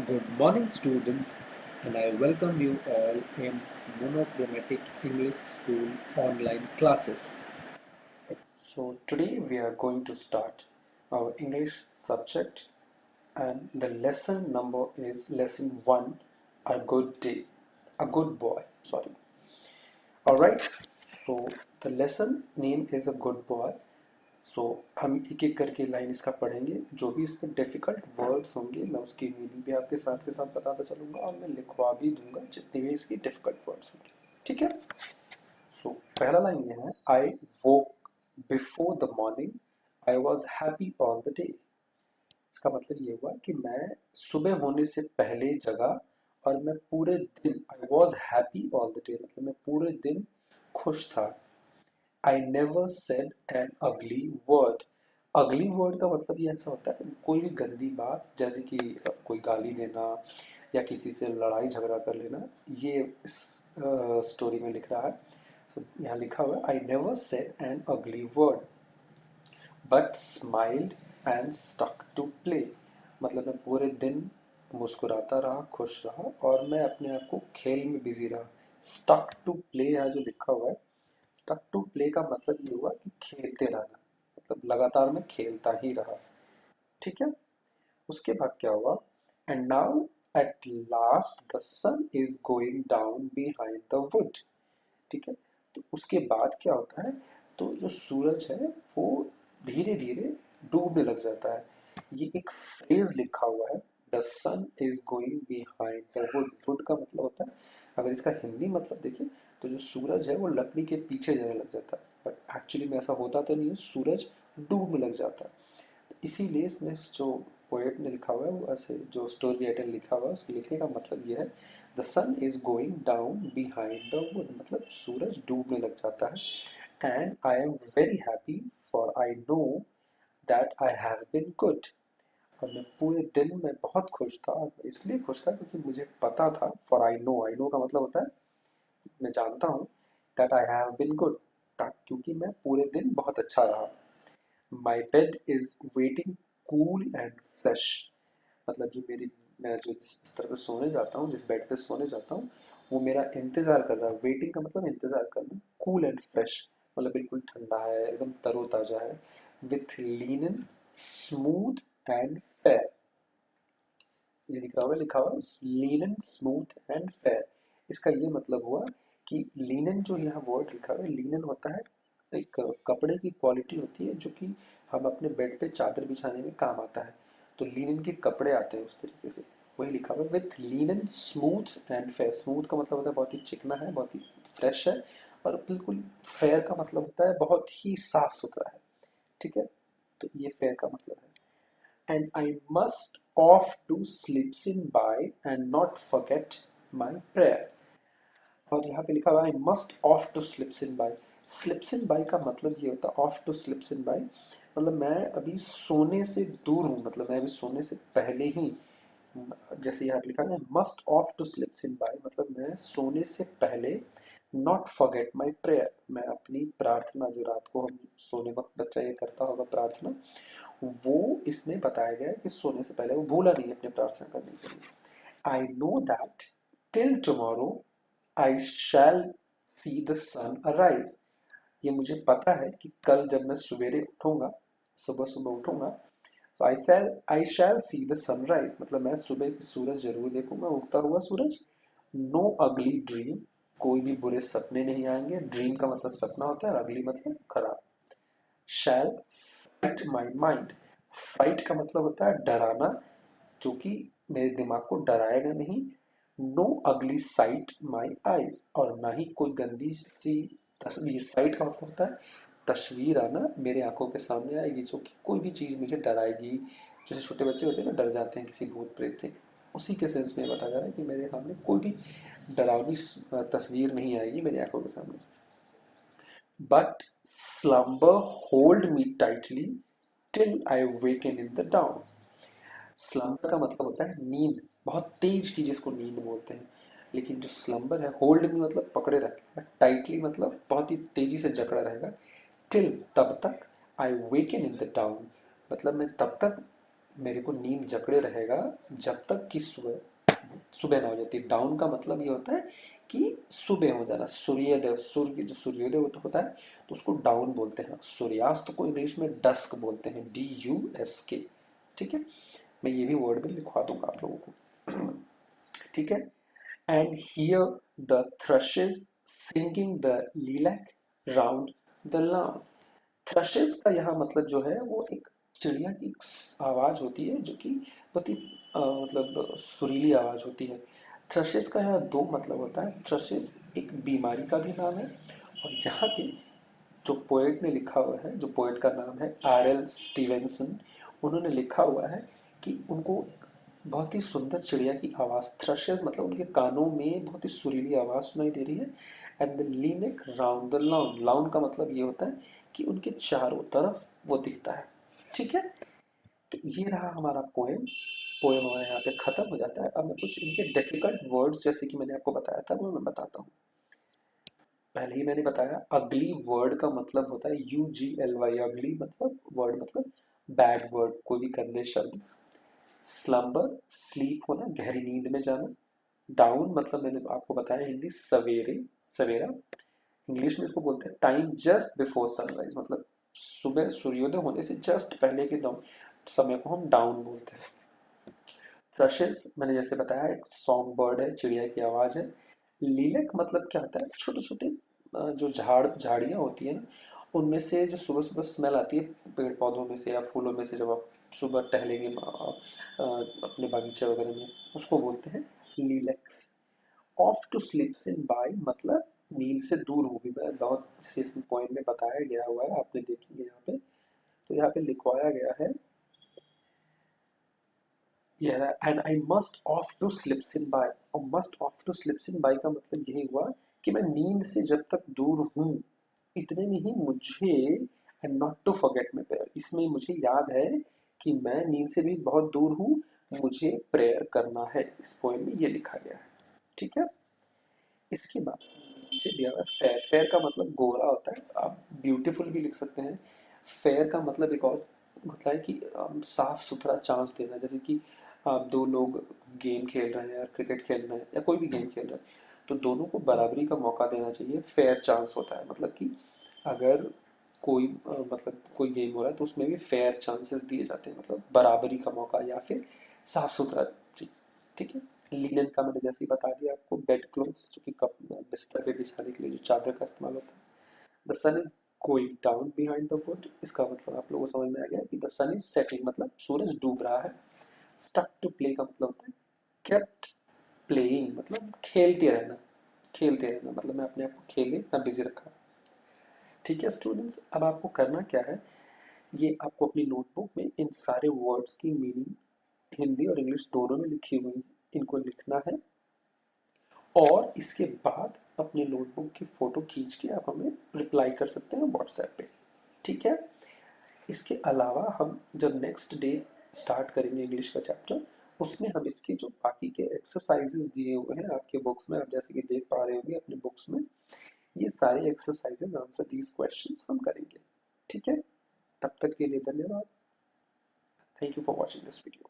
Good morning, students, and I welcome you all in Monochromatic English School online classes. So, today we are going to start our English subject, and the lesson number is lesson 1, a good day, a good boy. Sorry. Alright, so the lesson name is a good boy. सो हम एक एक करके line इसका पढ़ेंगे। जो भी इसमें difficult words होंगे मैं उसकी मीनिंग भी आपके साथ बताता चलूँगा और मैं लिखवा भी दूंगा जितने भी इसकी डिफ़िकल्ट वर्ड्स होंगे। ठीक है। सो पहला लाइन ये है, I woke before the morning, I was happy all the day. इसका मतलब ये हुआ कि मैं सुबह होने से पहले जगा और मैं पूरे दिन, आई was happy all the day मतलब मैं पूरे दिन खुश था। I never said an ugly word. अगली वर्ड का मतलब ये ऐसा होता है कोई भी गंदी बात, जैसे कि कोई गाली देना या किसी से लड़ाई झगड़ा कर लेना। ये इस स्टोरी में लिख रहा है। सो यहाँ लिखा हुआ है, I never said an ugly word but smiled and stuck to play. मतलब मैं पूरे दिन मुस्कुराता रहा, खुश रहा और मैं अपने आप को खेल में बिजी रहा। स्टक टू प्ले यहाँ जो लिखा हुआ है, स्टक टू प्ले का मतलब ये हुआ कि खेलते रहना, मतलब लगातार मैं खेलता ही रहा। ठीक है। उसके बाद क्या हुआ, and now at last the sun is going down behind the wood. ठीक है। तो उसके बाद क्या होता है, तो जो सूरज है वो धीरे धीरे डूबने लग जाता है। ये एक फ्रेज लिखा हुआ है, the sun is going behind the wood. Wood का मतलब होता है, अगर इसका हिंदी मतलब देखें तो जो सूरज है वो लकड़ी के पीछे जाने लग जाता है, बट एक्चुअली में ऐसा होता तो नहीं है, सूरज डूबने लग जाता है। तो इसीलिए इसमें जो पोएट ने लिखा हुआ है वो ऐसे, जो स्टोरी राइटर लिखा हुआ है उसके लिखने का मतलब ये है, the sun is going down behind the wood मतलब सूरज डूबने लग जाता है। And I am very happy for I know that I have been good. और मैं पूरे दिन में बहुत खुश था, और इसलिए खुश था क्योंकि मुझे पता था, फॉर आई नो का मतलब होता है मैं जानता हूँ, that I have been good क्योंकि मैं पूरे दिन बहुत अच्छा रहा। My bed is waiting cool and fresh मतलब जो मेरी, मैं जो जिस बिस्तर पे सोने जाता हूँ, जिस बेड पे सोने जाता हूँ, वो मेरा इंतज़ार कर रहा है। वेटिंग का मतलब इंतज़ार करना। कूल एंड फ्रेश मतलब बिल्कुल ठंडा है, एकदम तरोताज़ा है। With linen smooth and fair, ये लिखा हुआ लिनन स्मूथ एंड फेयर। इसका ये मतलब हुआ कि लिनन, जो यहाँ वर्ड लिखा हुआ है, लिनन होता है एक कपड़े की क्वालिटी होती है जो कि हम अपने बेड पे चादर बिछाने में काम आता है। तो लिनन के कपड़े आते हैं उस तरीके से, वही लिखा हुआ है with linen smooth and fair. Smooth का मतलब होता है बहुत ही चिकना है, बहुत ही फ्रेश है, और बिल्कुल फेयर का मतलब होता है बहुत ही साफ सुथरा है। ठीक है। तो ये फेयर का मतलब है। And I must off to slips in by and not forget my prayer। और यहाँ पे लिखा हुआ है, I must off to slips in by। slips in by का मतलब ये होता है, off to slips in by मतलब मैं अभी सोने से दूर हूँ, मतलब मैं अभी सोने से पहले ही, जैसे यहाँ पे लिखा है must off to slips in by मतलब मैं सोने से पहले, नॉट फॉरगेट माई प्रेयर मैं अपनी प्रार्थना, जो रात को हम सोने वक्त बच्चा ये करता होगा प्रार्थना, वो इसमें बताया गया है कि सोने से पहले वो भूला नहीं अपने प्रार्थना करने के लिए। I know that till tomorrow I shall see the sun arise. ये मुझे पता है कि कल जब मैं सवेरे उठूंगा, सुबह सुबह उठूंगा, सो आई शैल सी द सनराइज मतलब मैं सुबह की सूरज जरूर देखूंगा, उगता हुआ सूरज। नो अगली ड्रीम, कोई भी बुरे सपने नहीं आएंगे। ड्रीम का मतलब सपना होता है, अगली मतलब खराब। शैल फ्राइट माई माइंड, फ्राइट का मतलब होता है डराना, जो कि मेरे दिमाग को डराएगा नहीं। नो अगली साइट माई आईज, और ना ही कोई गंदी सी तस्वीर, साइट का मतलब होता है तस्वीर आना, मेरे आंखों के सामने आएगी जो कि कोई भी चीज़ मुझे डराएगी। जैसे छोटे बच्चे होते हैं ना, डर जाते हैं किसी भूत प्रेत से, उसी के सेंस में बताया जा रहा है कि मेरे सामने कोई भी डरावनी तस्वीर नहीं आएगी मेरी आंखों के सामने। But slumber hold me tightly till I woken in the down. Slumber का मतलब होता है नींद, बहुत तेज की जिसको नींद बोलते हैं। लेकिन जो स्लम्बर है, होल्ड में मतलब पकड़े रखेगा, टाइटली मतलब बहुत ही तेजी से जकड़ा रहेगा, टिल तब तक, आई वेकन इन द डाउन मतलब मैं तब तक मेरे को नींद जकड़े रहेगा जब तक कि सुबह सुबह ना हो जाती। डाउन का मतलब ये होता है कि सुबह हो जाना, सूर्योदय, सूर्य की जो सूर्योदय होता है तो उसको डाउन बोलते हैं। सूर्यास्त को इंग्लिश में डस्क बोलते हैं, DUSK। ठीक है, मैं ये भी वर्ड में लिखवा दूंगा आप लोगों को। ठीक है। And here the thrushes singing the lilac round the lawn. Thrushes का यहाँ मतलब जो है वो एक चिड़िया की आवाज होती है जो कि बहुत ही मतलब सुरीली आवाज होती है। थ्रशेस का यहाँ दो मतलब होता है। थ्रशेस एक बीमारी का भी नाम है, और यहाँ पे जो पोएट ने लिखा हुआ है, जो पोएट का नाम है RL स्टीवेंसन, उन्होंने लिखा हुआ है कि उनको बहुत ही सुंदर चिड़िया की आवाज़, थ्रशेस मतलब उनके कानों में बहुत ही सुरीली आवाज़ सुनाई दे रही है। एंड द लीनेक राउंड द लाउन, लाउन का मतलब ये होता है कि उनके चारों तरफ वो दिखता है। ठीक है, तो ये रहा हमारा पोएम। पोएम हमारे यहाँ पे खत्म हो जाता है। अब मैं कुछ इनके डिफिकल्ट वर्ड्स, जैसे कि मैंने आपको बताया था, वो मैं बताता हूँ। पहले ही मैंने बताया, अगली वर्ड का मतलब होता है UGLY, अगली मतलब वर्ड मतलब बैड वर्ड, कोई भी गंदे शब्द। स्लम्बर, स्लीप होना, गहरी नींद में जाना। डाउन मतलब मैंने आपको बताया हिंदी सवेरे, सवेरा। इंग्लिश में इसको बोलते हैं टाइम जस्ट बिफोर सनराइज, मतलब सुबह सूर्योदय होने से जस्ट पहले के समय को हम डाउन बोलते हैं। थ्रशेस मैंने जैसे बताया एक सॉन्ग बर्ड है, चिड़िया की आवाज है। लीलक मतलब क्या होता है, छोटे छोटे जो झाड़ियाँ होती है ना, उनमें से जो सुबह सुबह स्मेल आती है, पेड़ पौधों में से या फूलों में से, जब आप सुबह टहलेंगे अपने बागीचे वगैरह में, उसको बोलते हैं lilacs. Off to slips in by मतलब नींद से दूर होगी। मैं बहुत जैसे इसमें पॉइंट में बताया गया हुआ है, आपने देखेंगे यहाँ पे, तो यहाँ पे लिखवाया गया है, and I must off to slips in by. और must off to slips in by का मतलब यही हुआ कि मैं नींद से जब तक दूर हूँ, इतने में ही मुझे, and not to forget my prayer, इसमें मुझे याद है कि मैं नींद से भी बहुत दूर हूँ, मुझे प्रेयर करना है। इस पोएम में ये लिखा गया है। ठीक है, इसके बाद नीचे दिया हुआ है फेयर। फेयर का मतलब गोरा होता है, आप ब्यूटीफुल भी लिख सकते हैं। फेयर का मतलब एक और मतलब है कि साफ सुथरा चांस देना, जैसे कि आप दो लोग गेम खेल रहे हैं या क्रिकेट खेल रहे हैं या कोई भी गेम खेल रहे हैं, तो दोनों को बराबरी का मौका देना चाहिए। फेयर चांस होता है मतलब कि अगर कोई मतलब कोई गेम हो रहा है तो उसमें भी फेयर चांसेस दिए जाते हैं, मतलब बराबरी का मौका या फिर साफ सुथरा चीज। ठीक है। लिनन का मैंने जैसे ही बता दिया आपको, बेड क्लोथ्स जो कि कप बिस्तर पे बिछाने के लिए जो चादर का इस्तेमाल होता है। The sun is going down behind the wood, इसका मतलब आप लोगों को समझ में आ गया कि द सन इज सेटिंग मतलब सूरज डूब रहा है। स्टक टू प्ले का मतलब होता है केप्ट प्लेइंग, मतलब खेलते रहना, खेलते रहना मतलब मैं अपने आप को खेले ना बिजी रखा। ठीक है स्टूडेंट्स, अब आपको करना क्या है, ये आपको अपनी नोटबुक में इन सारे वर्ड्स की मीनिंग हिंदी और इंग्लिश दोनों में लिखी हुई है, इनको लिखना है। और इसके बाद अपनी नोटबुक की फ़ोटो खींच के आप हमें रिप्लाई कर सकते हैं व्हाट्सएप पे। ठीक है। इसके अलावा हम जब नेक्स्ट डे स्टार्ट करेंगे इंग्लिश का चैप्टर, उसमें हम इसके जो बाकी के एक्सरसाइजेस दिए हुए हैं आपके बुक्स में, आप जैसे कि देख पा रहे होंगे अपने बुक्स में, ये सारे एक्सरसाइजेस, आंसर दीज क्वेश्चंस हम करेंगे। ठीक है, तब तक के लिए धन्यवाद। Thank you for watching this video.